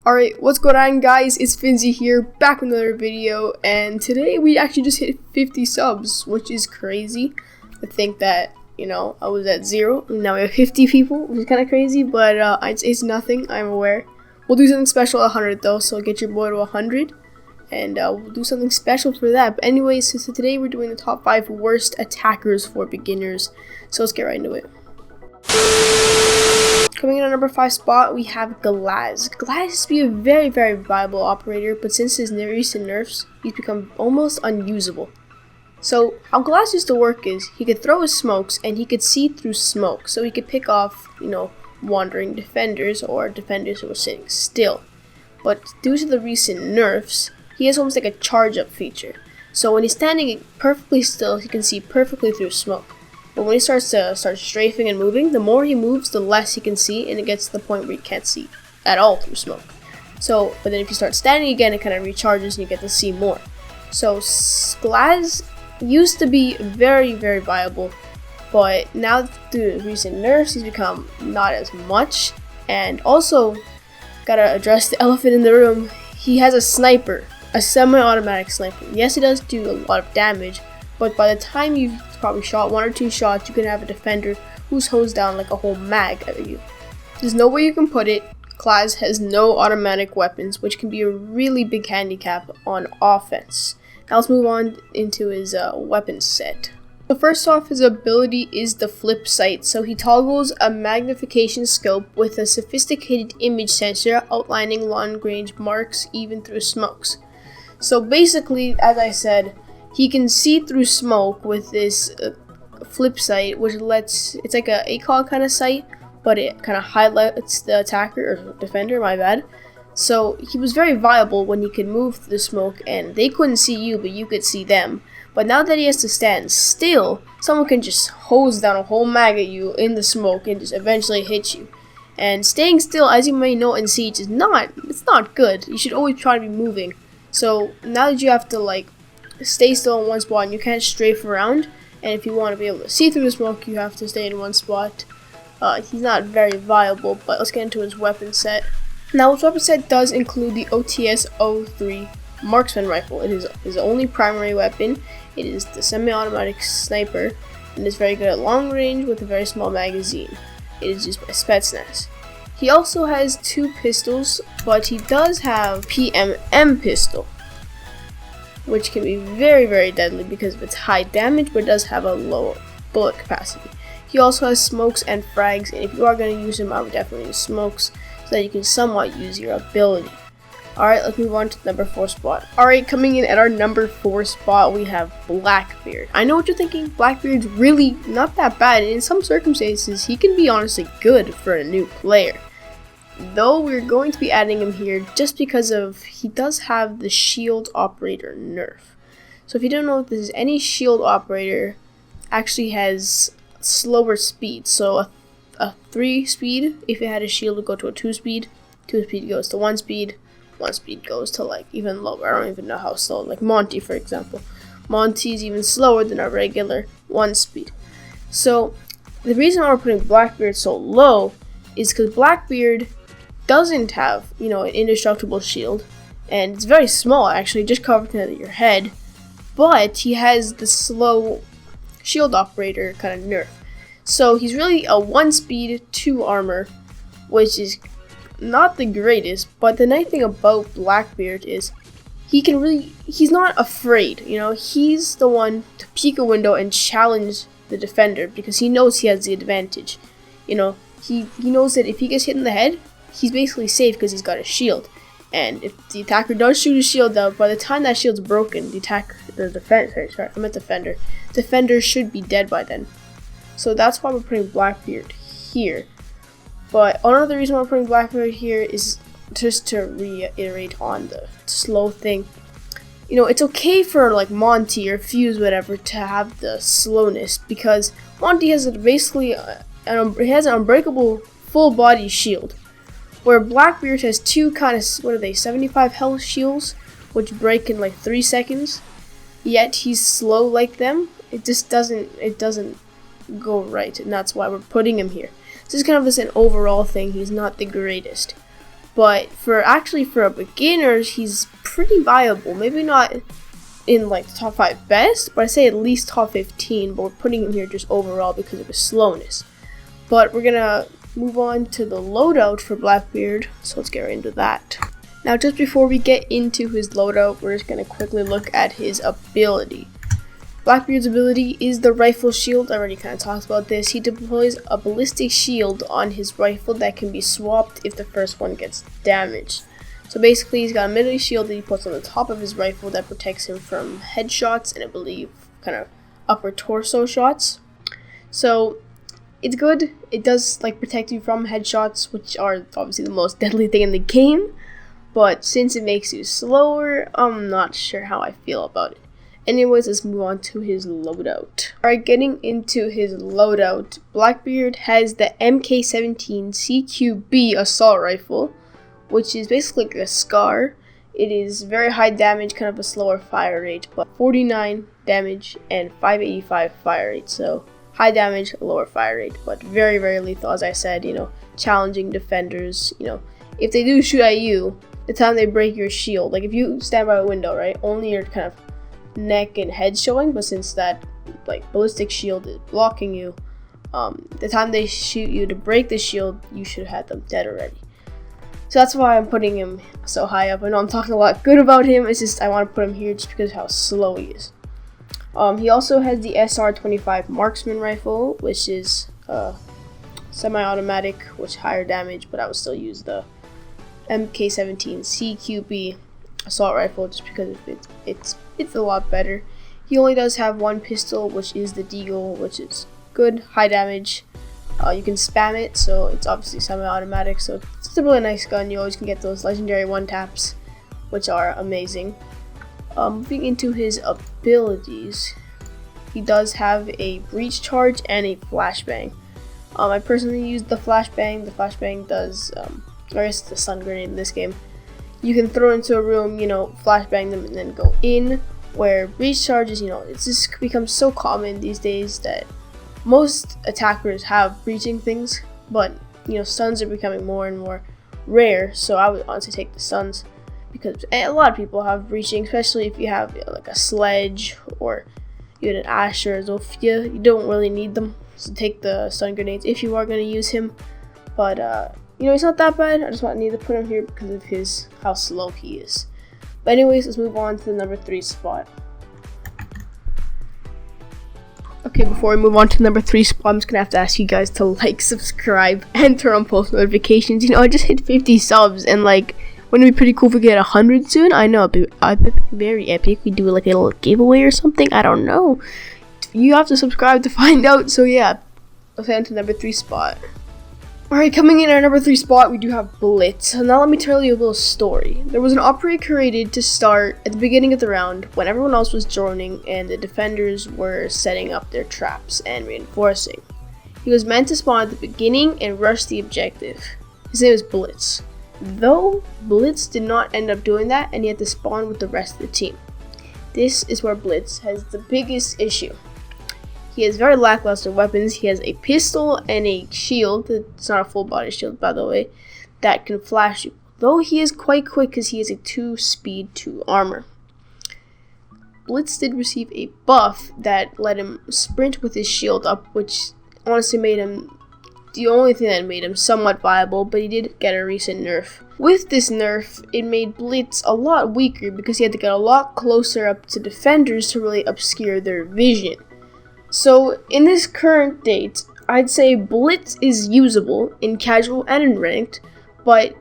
Alright, what's going on guys? It's Finzze here, back with another video, and today we actually just hit 50 subs, which is crazy. I think that, I was at 0, and now we have 50 people, which is kind of crazy, but it's nothing, I'm aware. We'll do something special at 100 though, so get your boy to 100, and we'll do something special for that. But anyways, so today we're doing the top 5 worst attackers for beginners, so let's get right into it. Coming in at number 5 spot, we have Glaz. Glaz used to be a very, very viable operator, but since his recent nerfs, he's become almost unusable. So, how Glaz used to work is, he could throw his smokes, and he could see through smoke, so he could pick off, wandering defenders, or defenders who were sitting still. But due to the recent nerfs, he has almost like a charge-up feature. So when he's standing perfectly still, he can see perfectly through smoke. But when he starts strafing and moving, the more he moves, the less he can see, and it gets to the point where he can't see at all through smoke. So, but then if you start standing again, it kind of recharges and you get to see more. So, Glaz used to be very, very viable, but now through recent nerfs, he's become not as much. And also, gotta address the elephant in the room, he has a sniper, a semi-automatic sniper. Yes, it does do a lot of damage, but by the time you've probably shot 1 or 2 shots, you can have a defender who's hosed down like a whole mag at you. There's no way you can put it. Glaz has no automatic weapons, which can be a really big handicap on offense. Now let's move on into his weapon set. So first off, his ability is the flip sight. So he toggles a magnification scope with a sophisticated image sensor outlining long range marks even through smokes. So basically, as I said, he can see through smoke with this flip sight, which it's like a ACOG kind of sight, but it kind of highlights the attacker, or defender, my bad. So he was very viable when he could move through the smoke, and they couldn't see you, but you could see them. But now that he has to stand still, someone can just hose down a whole mag at you in the smoke and just eventually hit you. And staying still, as you may know in Siege, it's not good. You should always try to be moving. So now that you have to stay still in one spot and you can't strafe around, and if you want to be able to see through the smoke, you have to stay in one spot. He's not very viable, but let's get into his weapon set. Now his weapon set does include the OTS-03 marksman rifle. It is his only primary weapon. It is the semi-automatic sniper, and is very good at long range with a very small magazine. It is used by Buisness. He also has 2 pistols, but he does have PMM pistol, which can be very, very deadly because of its high damage, but does have a low bullet capacity. He also has smokes and frags, and if you are going to use him, I would definitely use smokes so that you can somewhat use your ability. Alright, let's move on to the number 4 spot. Alright, coming in at our number 4 spot, we have Blackbeard. I know what you're thinking, Blackbeard's really not that bad, and in some circumstances, he can be honestly good for a new player. Though we're going to be adding him here just because he does have the shield operator nerf. So if you don't know what this is, any shield operator actually has slower speed. So a 3 speed, if it had a shield, would go to a 2 speed. 2 speed goes to 1 speed. 1 speed goes to even lower. I don't even know how slow. Like Monty, for example. Monty is even slower than a regular 1 speed. So the reason why we're putting Blackbeard so low is because Blackbeard doesn't have, an indestructible shield, and it's very small actually, just covering your head, but he has the slow shield operator kind of nerf. So he's really a 1 speed, 2 armor, which is not the greatest, but the nice thing about Blackbeard is he's not afraid, he's the one to peek a window and challenge the defender because he knows he has the advantage. He knows that if he gets hit in the head, he's basically safe because he's got a shield. And if the attacker does shoot his shield out, by the time that shield's broken, defender should be dead by then. So that's why we're putting Blackbeard here. But another reason why we're putting Blackbeard here is just to reiterate on the slow thing. It's okay for Monty or Fuse, whatever, to have the slowness because Monty has basically he has an unbreakable full body shield, where Blackbeard has 2 kind of 75 health shields, which break in 3 seconds. Yet he's slow like them. It doesn't go right, and that's why we're putting him here. So it's kind of an overall thing. He's not the greatest. but for a beginner, he's pretty viable. Maybe not in like the top 5 best, but I say at least top 15, but we're putting him here just overall because of his slowness. But we're gonna move on to the loadout for Blackbeard, so let's get right into that. Now, just before we get into his loadout, we're just gonna quickly look at his ability. Blackbeard's ability is the rifle shield. I already kind of talked about this. He deploys a ballistic shield on his rifle that can be swapped if the first one gets damaged. So basically, he's got a melee shield that he puts on the top of his rifle that protects him from headshots and I believe kind of upper torso shots. So it's good. It does like protect you from headshots, which are obviously the most deadly thing in the game. But since it makes you slower, I'm not sure how I feel about it. Anyways, let's move on to his loadout. Alright, getting into his loadout, Blackbeard has the MK17 CQB assault rifle, which is basically like a SCAR. It is very high damage, kind of a slower fire rate, but 49 damage and 585 fire rate. So high damage, lower fire rate, but very, very lethal, as I said, challenging defenders. If they do shoot at you, the time they break your shield, like if you stand by a window, right, only your kind of neck and head showing, but since that like ballistic shield is blocking you, the time they shoot you to break the shield, you should have had them dead already. So that's why I'm putting him so high up. I know I'm talking a lot good about him, it's just I want to put him here just because of how slow he is. He also has the SR-25 marksman rifle, which is semi-automatic, which higher damage, but I would still use the MK17 CQB assault rifle just because it's a lot better. He only does have one pistol, which is the Deagle, which is good, high damage. You can spam it, so it's obviously semi-automatic, so it's a really nice gun. You always can get those legendary one-taps, which are amazing. Moving into his abilities, he does have a breach charge and a flashbang. I personally use the flashbang. The flashbang does, I guess it's the stun grenade in this game. You can throw into a room, flashbang them and then go in, where breach charges, it's just become so common these days that most attackers have breaching things, but stuns are becoming more and more rare, so I would honestly take the stuns because a lot of people have breaching, especially if you have like a sledge or you had an Asher or Zofia. You don't really need them, so take the stun grenades if you are going to use him. But he's not that bad. I just need to put him here because of how slow he is. But anyways, let's move on to the number 3 spot. Okay, before we move on to the number 3 spot, I'm just gonna have to ask you guys to like, subscribe, and turn on post notifications. I just hit 50 subs, and like, wouldn't it be pretty cool if we get 100 soon? I know, it'd be very epic. We do like a little giveaway or something. I don't know. You have to subscribe to find out. So yeah, let's head to number 3 spot. Alright, coming in at our number 3 spot, we do have Blitz. So now let me tell you a little story. There was an operator created to start at the beginning of the round when everyone else was joining and the defenders were setting up their traps and reinforcing. He was meant to spawn at the beginning and rush the objective. His name is Blitz. Though, Blitz did not end up doing that and he had to spawn with the rest of the team. This is where Blitz has the biggest issue. He has very lackluster weapons. He has a pistol and a shield, it's not a full body shield by the way, that can flash you. Though he is quite quick because he has a 2 speed, 2 armor. Blitz did receive a buff that let him sprint with his shield up, which honestly made him the only thing that made him somewhat viable, but he did get a recent nerf. With this nerf, it made Blitz a lot weaker because he had to get a lot closer up to defenders to really obscure their vision. So, in this current date, I'd say Blitz is usable in casual and in ranked, but,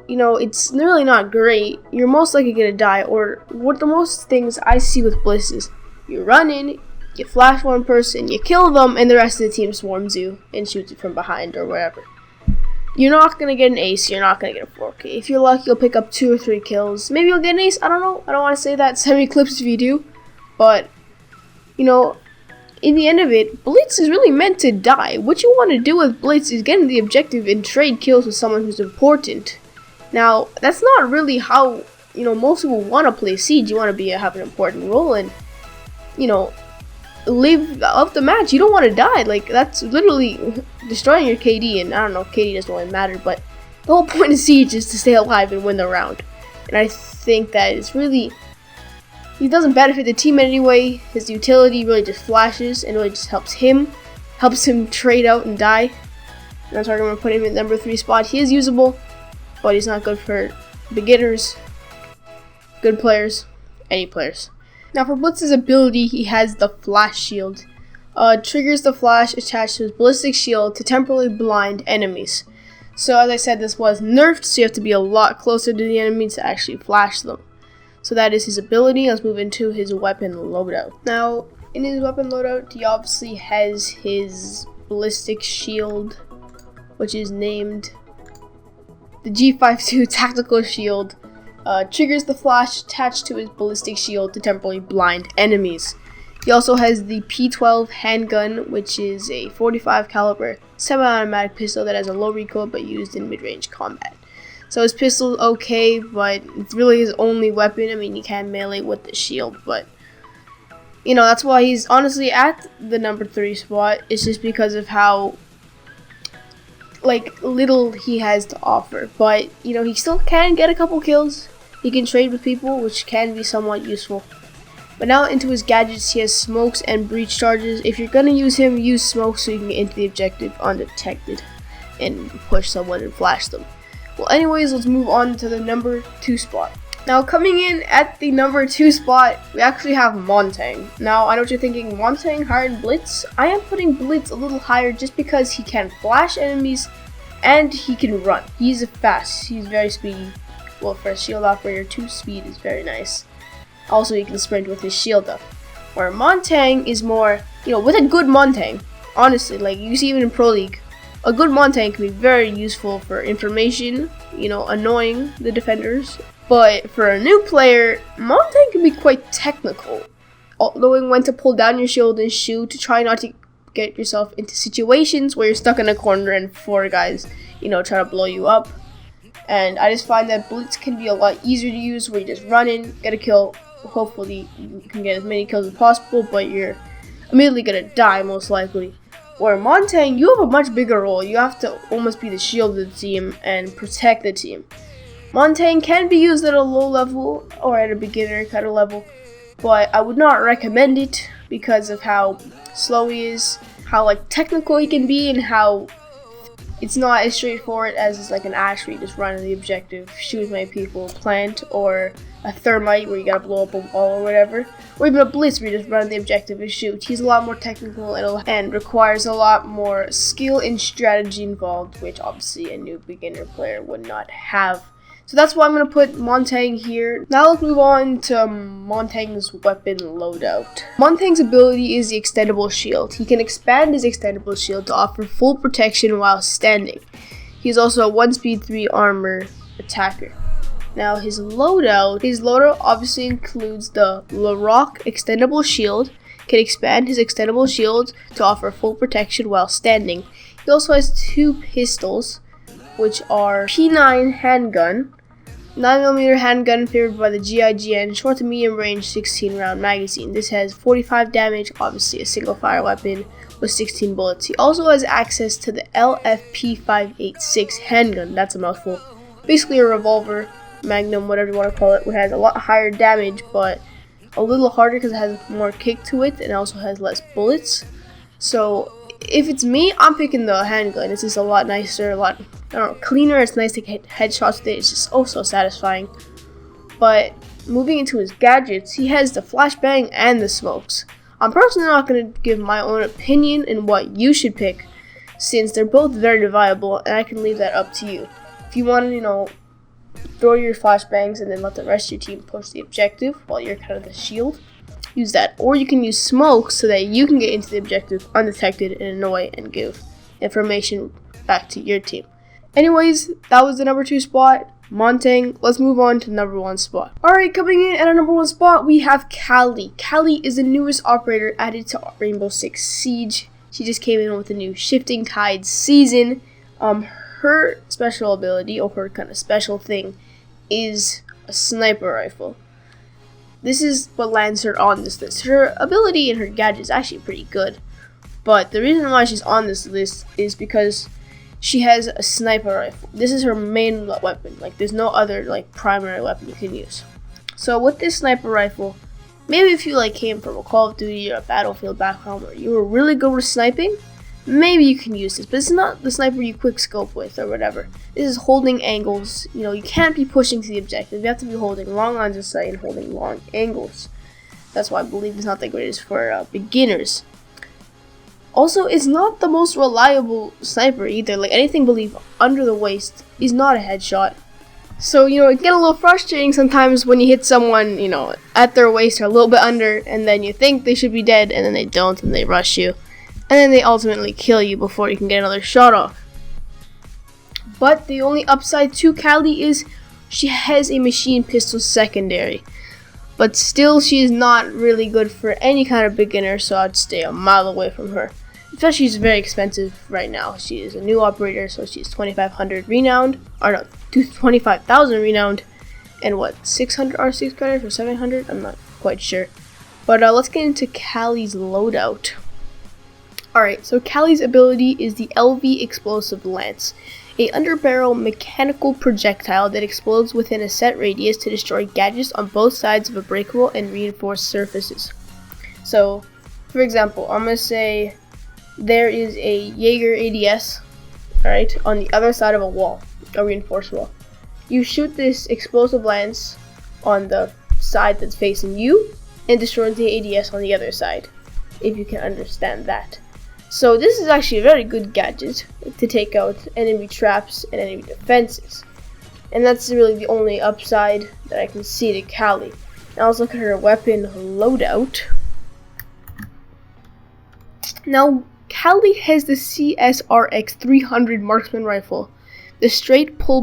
it's really not great. You're most likely going to die, or what the most things I see with Blitz is, you run in, you flash one person, you kill them, and the rest of the team swarms you and shoots you from behind or whatever. You're not going to get an ace, you're not going to get a 4K. If you're lucky, you'll pick up 2 or 3 kills. Maybe you'll get an ace, I don't know. I don't want to say that. Send me clips if you do. But, in the end of it, Blitz is really meant to die. What you want to do with Blitz is getting the objective and trade kills with someone who's important. Now, that's not really how, most people want to play Siege. You want to have an important role and, live up the match. You don't want to die. Like, that's literally destroying your KD, and I don't know, KD doesn't really matter, but The whole point of Siege is to stay alive and win the round. And I think that it's really, he doesn't benefit the team in any way. His utility really just flashes and really just helps him trade out and die. And that's why I'm going to put him in number 3 spot. He is usable, but he's not good for beginners, good players, any players. Now for Blitz's ability, he has the Flash Shield. Triggers the flash attached to his ballistic shield to temporarily blind enemies. So as I said, this was nerfed, so you have to be a lot closer to the enemy to actually flash them. So that is his ability. Let's move into his weapon loadout. Now, in his weapon loadout, he obviously has his ballistic shield, which is named the G52 Tactical Shield. Triggers the flash attached to his ballistic shield to temporarily blind enemies. He also has the P12 handgun, which is a 45 caliber semi-automatic pistol that has a low recoil but used in mid-range combat. So his pistol's okay, but it's really his only weapon. I mean, he can melee with the shield, but you know, that's why he's honestly at the number 3 spot. It's just because of how little he has to offer. But you know, he still can get a couple kills. He can trade with people, which can be somewhat useful. But now into his gadgets, he has smokes and breach charges. If you're gonna use him, use smokes so you can get into the objective undetected and push someone and flash them. Well, anyways, let's move on to the number 2 spot. Now, coming in at the number 2 spot, we actually have Montan. Now, I know what you're thinking, Montan higher than Blitz? I am putting Blitz a little higher just because he can flash enemies and he can run. He's fast, he's very speedy. Well, for a shield operator, 2 speed is very nice. Also, he can sprint with his shield up. Where Montan is more, you know, with a good Montan, honestly, like you see even in Pro League, a good Montan can be very useful for information, you know, annoying the defenders. But for a new player, Montan can be quite technical, knowing when to pull down your shield and shoot to try not to get yourself into situations where you're stuck in a corner and 4 guys, you know, try to blow you up. And I just find that Blitz can be a lot easier to use, where you just run in, get a kill. Hopefully you can get as many kills as possible, but you're immediately gonna die most likely. Where Montan, you have a much bigger role. You have to almost be the shield of the team and protect the team. Montan can be used at a low level or at a beginner kind of level, but I would not recommend it because of how slow he is, how technical he can be, and how it's not as straightforward as like an Ash where you just run to the objective, shoot as many people, plant, or a Thermite where you gotta blow up a wall or whatever, or even a Blitz where you just run to the objective and shoot. He's a lot more technical and requires a lot more skill and strategy involved, which obviously a new beginner player would not have. So that's why I'm going to put Montan here. Now let's move on to Montan's weapon loadout. Montan's ability is the extendable shield. He can expand his extendable shield to offer full protection while standing. He's also a 1 speed 3 armor attacker. Now his loadout obviously includes the Larok extendable shield. Can expand his extendable shield to offer full protection while standing. He also has 2 pistols, which are P9 handgun, 9mm handgun favored by the GIGN, short to medium range 16 round magazine. This has 45 damage, obviously a single fire weapon with 16 bullets. He also has access to the LFP586 handgun, that's a mouthful. Basically a revolver, magnum, whatever you want to call it, which has a lot higher damage but a little harder because it has more kick to it and also has less bullets. So if it's me, I'm picking the handgun. It's just a lot nicer, a lot cleaner. It's nice to get headshots with it. It's just so satisfying. But moving into his gadgets, he has the flashbang and the smokes. I'm personally not going to give my own opinion in what you should pick, since they're both very viable, and I can leave that up to you. If you want to, throw your flashbangs and then let the rest of your team push the objective while you're kind of the shield, use that. Or you can use smoke so that you can get into the objective undetected and annoy and give information back to your team. Anyways, that was the number 2 spot, Montan. Let's move on to the number 1 spot. Alright, coming in at our number 1 spot, we have Cali. Cali is the newest operator added to Rainbow Six Siege. She just came in with a new Shifting Tide season. Her special ability, or her kind of special thing, is a sniper rifle. This is what lands her on this list. Her ability and her gadget is actually pretty good, but the reason why she's on this list is because she has a sniper rifle. This is her main weapon. Like, there's no other like primary weapon you can use. So with this sniper rifle, maybe if you like came from a Call of Duty or a Battlefield background where you were really good with sniping, maybe you can use this. But it's not the sniper you quick scope with or whatever. This is holding angles. You know, you can't be pushing to the objective. You have to be holding long lines of sight and holding long angles. That's why I believe it's not the greatest for beginners. Also, it's not the most reliable sniper either. Like, anything believe under the waist is not a headshot. So, you know, it get a little frustrating sometimes when you hit someone, you know, at their waist or a little bit under, and then you think they should be dead, and then they don't, and they rush you. And then they ultimately kill you before you can get another shot off. But the only upside to Cali is she has a machine pistol secondary. But still, she is not really good for any kind of beginner, so I'd stay a mile away from her. Especially, she's very expensive right now. She is a new operator, so she's 2,500 renowned, or no, 25,000 renowned, and what, 600 R6 credits or 700? I'm not quite sure. But let's get into Cali's loadout. Alright, so Cali's ability is the LV Explosive Lance, a underbarrel mechanical projectile that explodes within a set radius to destroy gadgets on both sides of a breakable and reinforced surfaces. So, for example, I'm going to say there is a Jaeger ADS, alright, on the other side of a wall, a reinforced wall. You shoot this explosive lance on the side that's facing you and destroys the ADS on the other side, if you can understand that. So this is actually a very good gadget to take out enemy traps and enemy defenses. And that's really the only upside that I can see to Cali. Now let's look at her weapon loadout. Now Cali has the CSRX 300 marksman rifle, the straight pull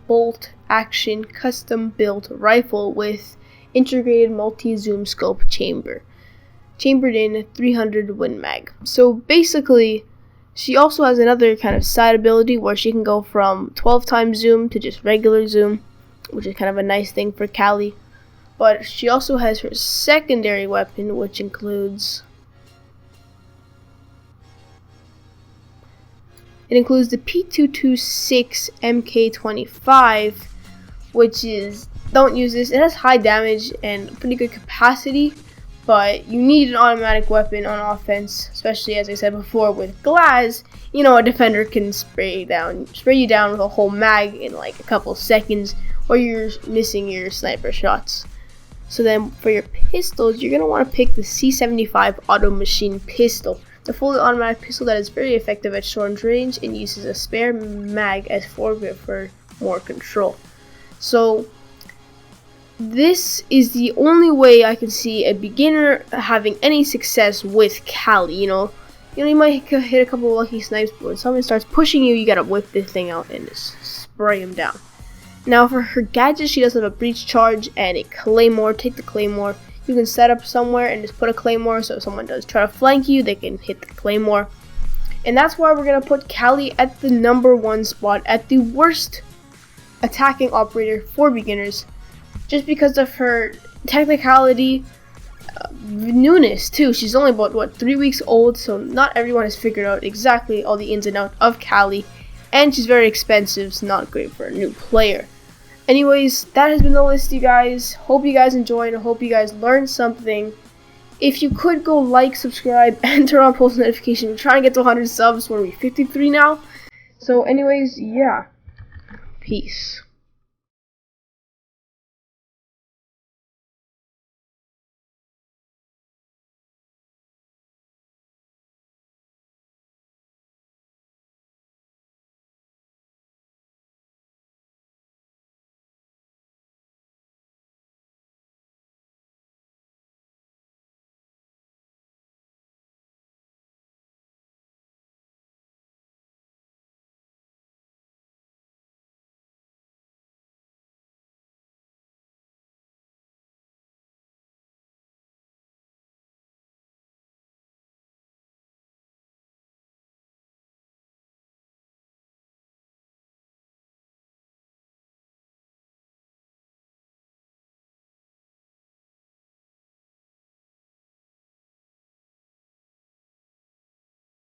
bolt action custom built rifle with integrated multi-zoom scope chambered in 300 Win Mag. So basically, she also has another kind of side ability where she can go from 12 times zoom to just regular zoom, which is kind of a nice thing for Cali. But she also has her secondary weapon, which includes the P226 MK25, which is, don't use this. It has high damage and pretty good capacity, but you need an automatic weapon on offense, especially as I said before with Glaz. You know, a defender can spray you down with a whole mag in like a couple seconds, or you're missing your sniper shots. So then for your pistols, you're going to want to pick the C75 Auto Machine Pistol. It's a fully automatic pistol that is very effective at short range and uses a spare mag as foregrip for more control. So this is the only way I can see a beginner having any success with Cali. You know, you might hit a couple of lucky snipes, but when someone starts pushing you, you gotta whip this thing out and just spray him down. Now for her gadgets, she does have a breach charge and a claymore. Take the claymore. You can set up somewhere and just put a claymore, so if someone does try to flank you, they can hit the claymore. And that's why we're gonna put Cali at the #1 spot, at the worst attacking operator for beginners, just because of her technicality, newness too. She's only about 3 weeks old, so not everyone has figured out exactly all the ins and outs of Cali, and she's very expensive, so not great for a new player. Anyways, that has been the list, you guys. Hope you guys enjoyed. I hope you guys learned something. If you could go like, subscribe, and turn on post notifications. We're trying to get to 100 subs. We're 53 now. So anyways, yeah. Peace.